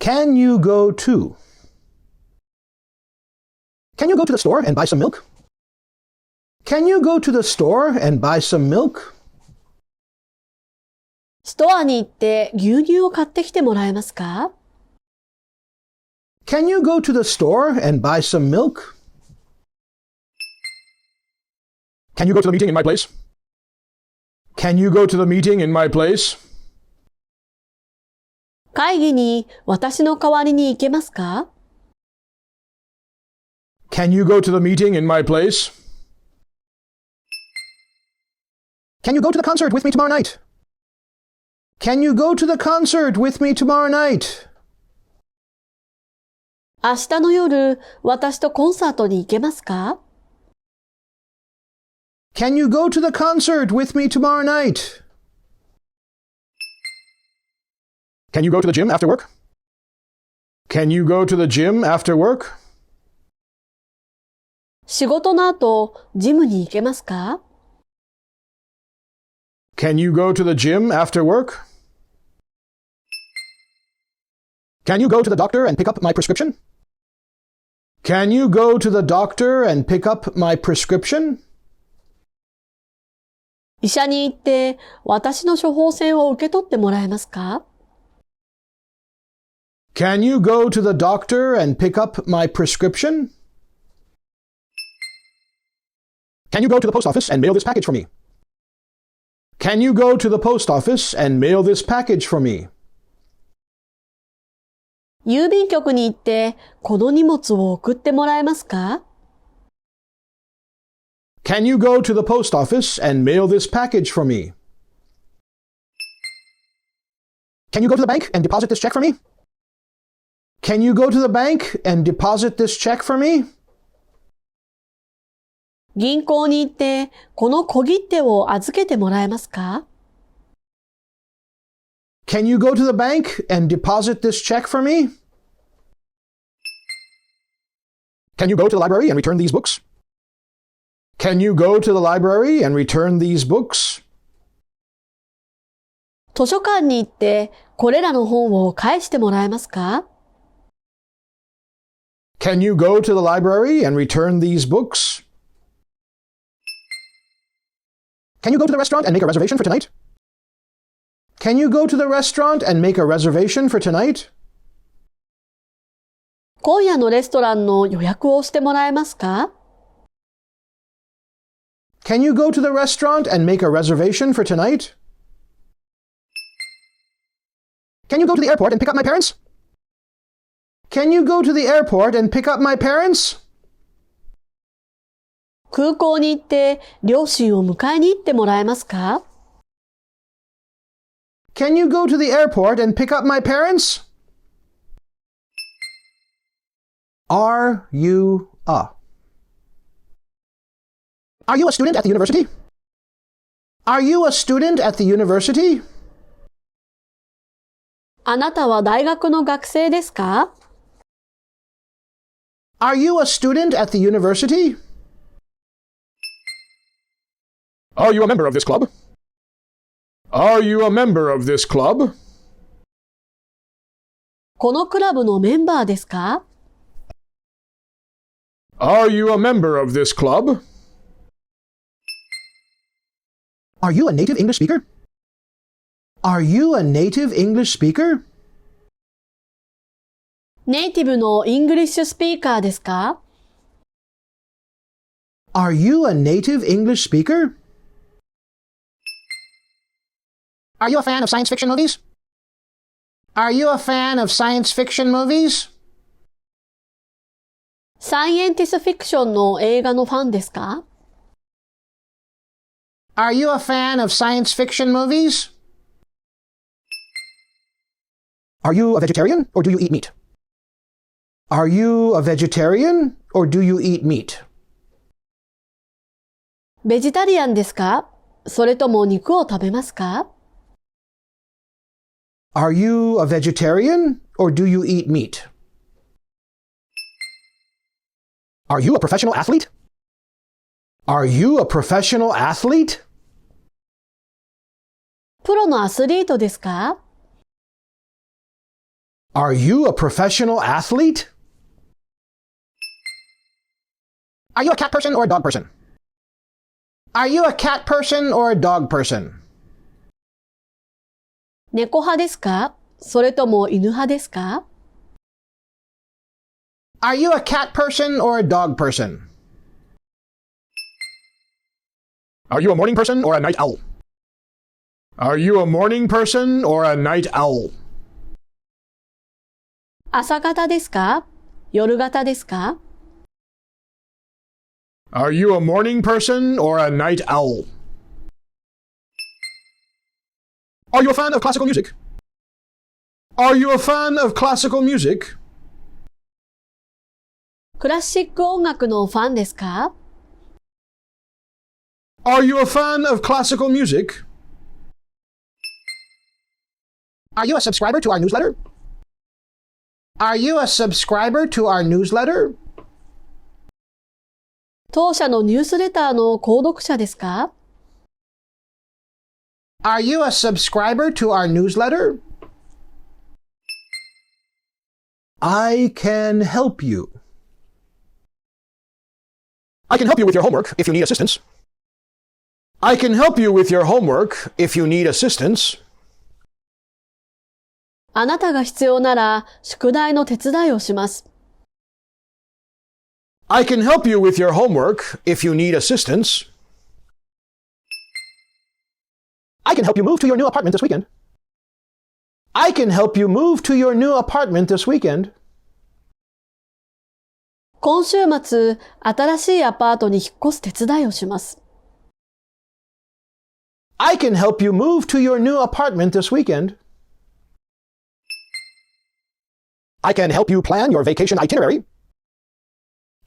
Can you go to? Can you go to the store and buy some milk? Can you go to the store and buy some milk? ストアに行って牛乳を買ってきてもらえますか？ Can you go to the store and buy some milk? Can you go to the meeting in my place? Can you go to the meeting in my place? 会議に私の代わりに行けますか？ Can you go to the meeting in my place? Can you go to the concert with me tomorrow night? Can you go to the concert with me tomorrow night? 明日の夜、私とコンサートに行けますか？ Can you go to the concert with me tomorrow night? Can you go to the gym after work? Can you go to the gym after work? 仕事の後、ジムに行けますか？ Can you go to the gym after work? Can you go to the doctor and pick up my prescription? Can you go to the doctor and pick up my prescription? 医者に行って私の処方箋を受け取ってもらえますか？ Can you go to the doctor and pick up my prescription? Can you go to the post office and mail this package for me? Can you go to the post office and mail this package for me? 郵便局に行ってこの荷物を送ってもらえますか？ Can you go to the post office and mail this package for me? Can you go to the bank and deposit this check for me? Can you go to the bank and deposit this check for me? 銀行に行ってこの小切手を預けてもらえますか？ Can you go to the bank and deposit this check for me? Can you go to the library and return these books? Can you go to the library and return these books? 図書館に行ってこれらの本を返してもらえますか？ Can you go to the library and return these books? Can you go to the restaurant and make a reservation for tonight? Can you go to the restaurant and make a reservation for tonight? 今夜のレストランの予約をしてもらえますか？ Can you go to the restaurant and make a reservation for tonight? Can you go to the airport and pick up my parents? Can you go to the airport and pick up my parents? 空港に行って両親を迎えに行ってもらえますか？ Can you go to the airport and pick up my parents? Are you a? Are you a student at the university? Are you a student at the university? あなたは大学の学生ですか？ Are you a student at the university? Are you a member of this club? Are you a member of this club? このクラブのメンバーですか？ Are you a member of this club? Are you a native English speaker? Are you a native English speaker? ネイティブのイングリッシュスピーカーですか？ Are you a native English speaker? Are you a fan of science fiction movies? Are you a fan of science fiction movies? サイエンティスフィクションの映画のファンですか？ Are you a fan of science fiction movies? Are you a vegetarian or do you eat meat? Are you a vegetarian or do you eat meat? ベジタリアンですか？それとも肉を食べますか？ Are you a vegetarian or do you eat meat? Are you a professional athlete? Are you a professional athlete? プロのアスリートですか？ Are you a professional athlete? Are you a cat person or a dog person? Are you a cat person or a dog person? 猫派ですか？それとも犬派ですか？ Are you a cat person or a dog person? Are you a morning person or a night owl? Are you a morning person or a night owl? 朝型ですか？夜型ですか？ Are you a morning person or a night owl? Are you a fan of classical music? Are you a fan of classical music? クラシック音楽のファンですか？ Are you a fan of classical music? Are you a subscriber to our newsletter? Are you a subscriber to our newsletter? 当社のニュースレターの購読者ですか？ Are you a subscriber to our newsletter? I can help you. I can help you with your homework if you need assistance. I can help you with your homework if you need assistance. あなたが必要なら宿題の手伝いをします。I can help you with your homework if you need assistance. I can help you move to your new apartment this weekend. I can help you move to your new apartment this weekend. 今週末、新しいアパートに引っ越す手伝いをします。I can help you move to your new apartment this weekend. I can help you plan your vacation itinerary.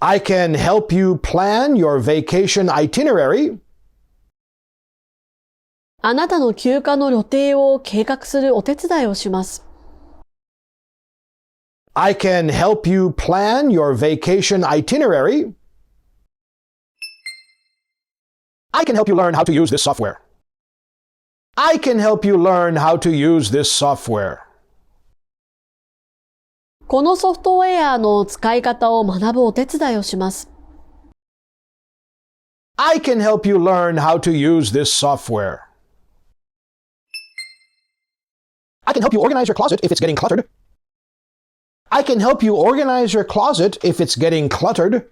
I can help you plan your vacation itinerary. あなたの休暇の予定を計画するお手伝いをします。I can help you plan your vacation itinerary. I can help you learn how to use this software. I can help you learn how to use this software. このソフトウェアの使い方を学ぶお手伝いをします。I can help you learn how to use this software. I can help you organize your closet if it's getting cluttered. I can help you organize your closet if it's getting cluttered.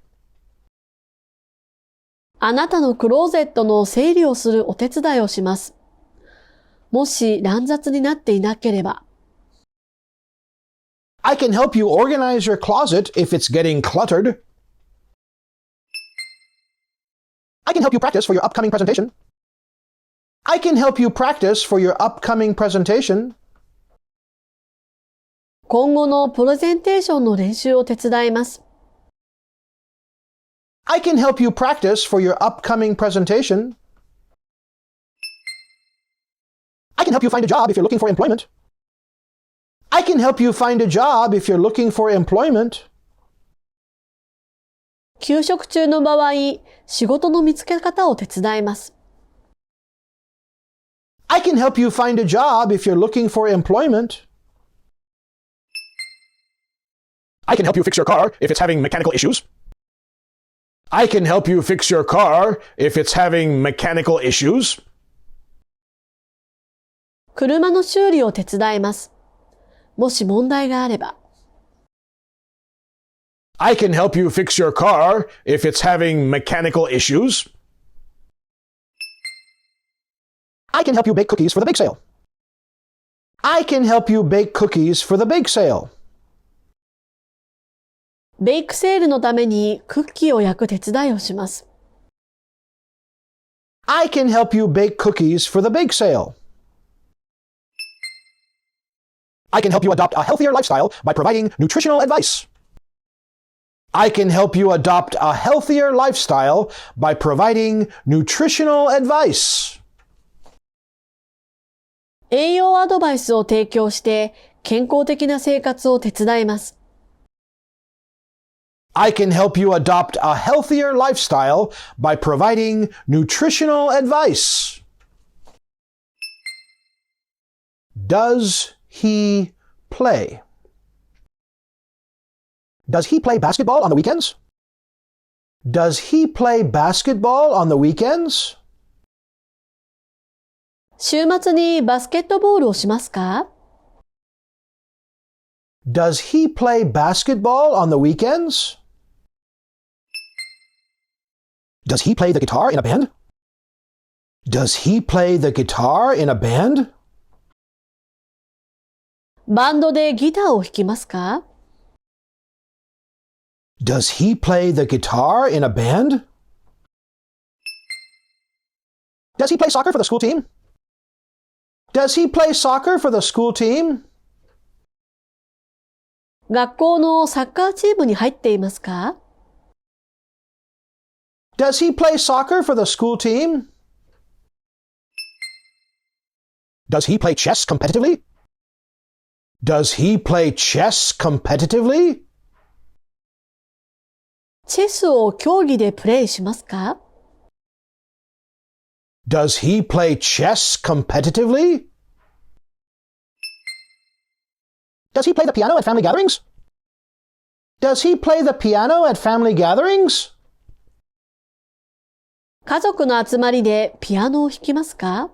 あなたのクローゼットの整理をするお手伝いをします。もし乱雑になっていなければ。I can help you organize your closet if it's getting cluttered. I can help you practice for your upcoming presentation. I can help you practice for your upcoming presentation. 今後のプレゼンテーションの練習を手伝います。I can help you practice for your upcoming presentation. I can help you find a job if you're looking for employment. I can help you find a job if you're looking for employment. 休職中の場合、仕事の見つけ方を手伝います。I can help you find a job if you're looking for employment. I can help you fix your car if it's having mechanical issues. I can help you fix your car if it's having mechanical issues. 車の修理を手伝います。もし問題があれば。I can help you fix your car if it's having mechanical issues. I can help you bake cookies for the bake sale. I can help you bake cookies for the bake sale. ベイクセールのためにクッキーを焼く手伝いをします。I can help you bake cookies for the bake sale. I can help you adopt a healthier lifestyle by providing nutritional advice. I can help you adopt a healthier lifestyle by providing nutritional advice. 栄養アドバイスを提供して健康的な生活を手伝います。I can help you adopt a healthier lifestyle by providing nutritional advice. Does he play? Does he play basketball on the weekends? Does he play basketball on the weekends? 週末にバスケットボールをしますか？ Does he play basketball on the weekends? Does he play the guitar in a band? Does he play the guitar in a band? バンドでギターを弾きますか？ Does he play the guitar in a band? Does he play soccer for the school team? Does he play soccer for the school team? 学校のサッカーチームに入っていますか？ Does he play soccer for the school team? Does he play chess competitively? Does he play chess competitively? チェスを競技でプレイしますか？ Does he play chess competitively? Does he play the piano at family gatherings? Does he play the piano at family gatherings? 家族の集まりでピアノを弾きますか？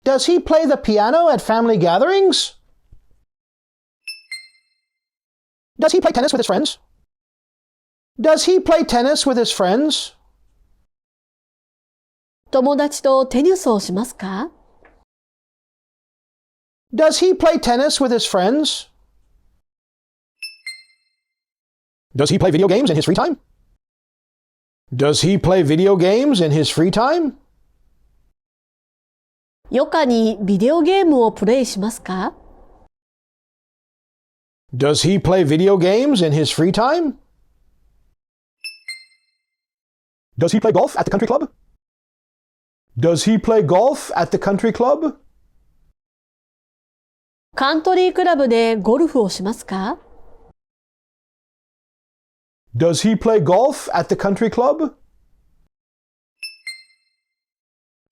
Does he play the piano at family gatherings? Does he play tennis with his friends? Does he play tennis with his friends? 友達とテニスをしますか？ Does he play tennis with his friends? Does he play video games in his free time? Does he play video games in his free time? 余暇にビデオゲームをプレイしますか？ Does he play video games in his free time? Does he play golf at the country club? Does he play golf at the country club? カントリークラブでゴルフをしますか？ Does he play golf at the country club?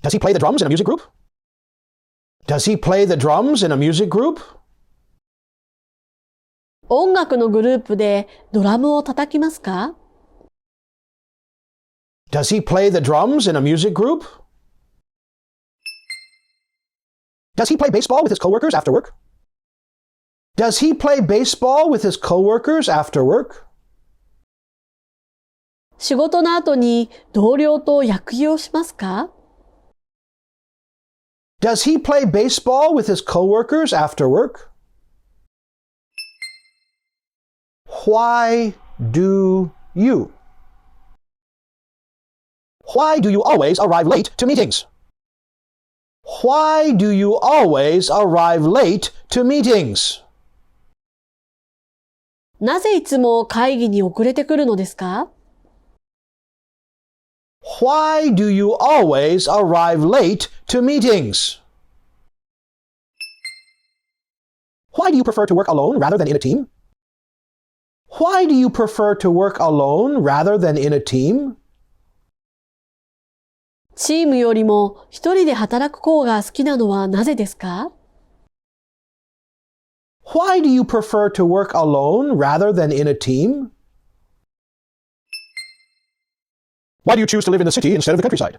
Does he play the drums in a music group? Does he play the drums in a music group? 音楽のグループでドラムを叩きますか？ Does he play the drums in a music group? Does he play baseball with his coworkers after work? Does he play baseball with his coworkers after work? 仕事の後に同僚と野球をしますか？ Does he play baseball with his coworkers after work? Why do you? Why do you always arrive late to meetings? Why do you always arrive late to meetings? なぜいつも会議に遅れてくるのですか？ Why do you always arrive late to meetings? Why do you prefer to work alone rather than in a team? Why do you prefer to work alone rather than in a team? チームよりも一人で働く方が好きなのはなぜですか？ Why do you prefer to work alone rather than in a team? Why do you choose to live in the city instead of the countryside?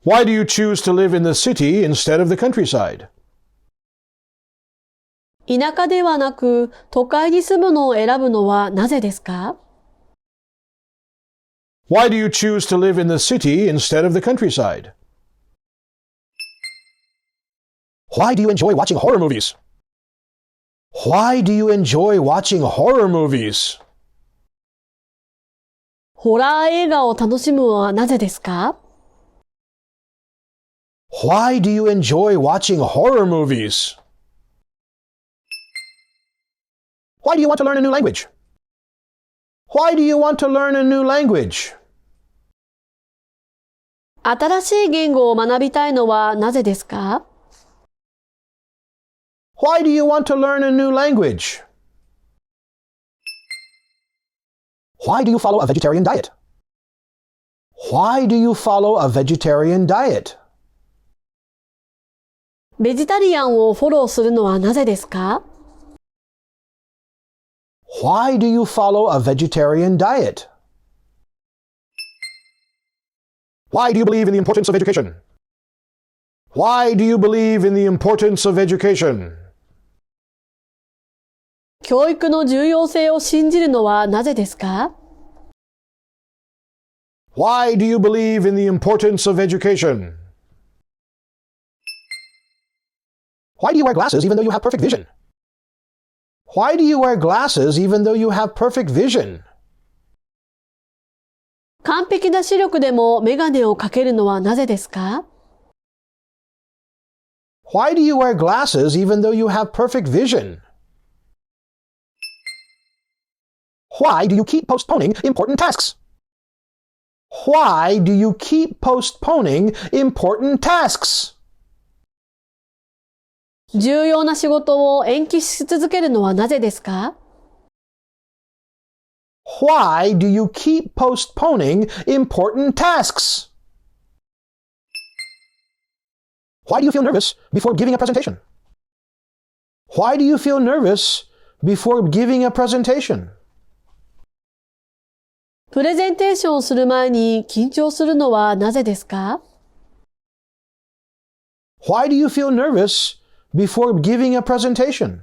Why do you choose to live in the city instead of the countryside? 田舎ではなく都会に住むのを選ぶのはなぜですか？ Why do you choose to live in the city instead of the countryside? Why do you enjoy watching horror movies? Why do you enjoy watching horror movies? ホラー映画を楽しむのはなぜですか？ Why do you enjoy watching horror movies? Why do you want to learn a new language? Why do you want to learn a new language? 新しい言語を学びたいのはなぜですか？ Why do you want to learn a new language? Why do you follow a vegetarian diet? Why do you follow a vegetarian diet? ベジタリアンをフォローするのはなぜですか？ Why do you follow a vegetarian diet? Why do you believe in the importance of education? Why do you believe in the importance of education? 教育の重要性を信じるのはなぜですか？ Why do you believe in the importance of education? Why do you wear glasses even though you have perfect vision? Why do you wear glasses even though you have perfect vision? 完璧な視力でもメガネをかけるのはなぜですか？ Why do you wear glasses even though you have perfect vision? Why do you keep postponing important tasks? Why do you keep postponing important tasks? 重要な仕事を延期し続けるのはなぜですか？ Why do you keep postponing important tasks? Why do you feel nervous before giving a presentation? Why do you feel nervous before giving a presentation? プレゼンテーションをする前に緊張するのはなぜですか？ Why do you feel nervous before giving a presentation?